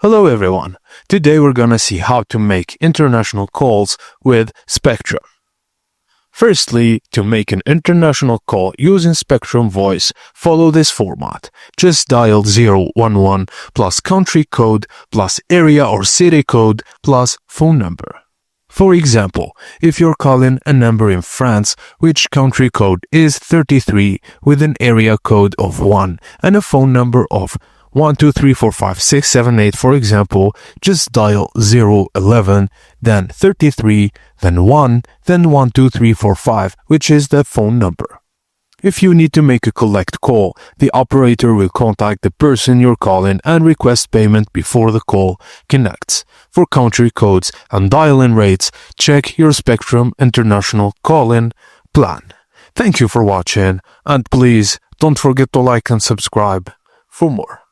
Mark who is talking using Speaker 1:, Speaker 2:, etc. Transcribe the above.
Speaker 1: Hello everyone, today we're gonna see how to make international calls with Spectrum. Firstly, to make an international call using Spectrum Voice, follow this format. Just dial 011 plus country code plus area or city code plus phone number. For example, if you're calling a number in France, which country code is 33 with an area code of 1 and a phone number of 1, 2, 3, 4, 5, 6, 7, 8, for example, just dial 011, then 33, then 1, then 1, 2, 3, 4, 5, which is the phone number. If you need to make a collect call, the operator will contact the person you're calling and request payment before the call connects. For country codes and dial-in rates, check your Spectrum International Call-in plan. Thank you for watching, and please don't forget to like and subscribe for more.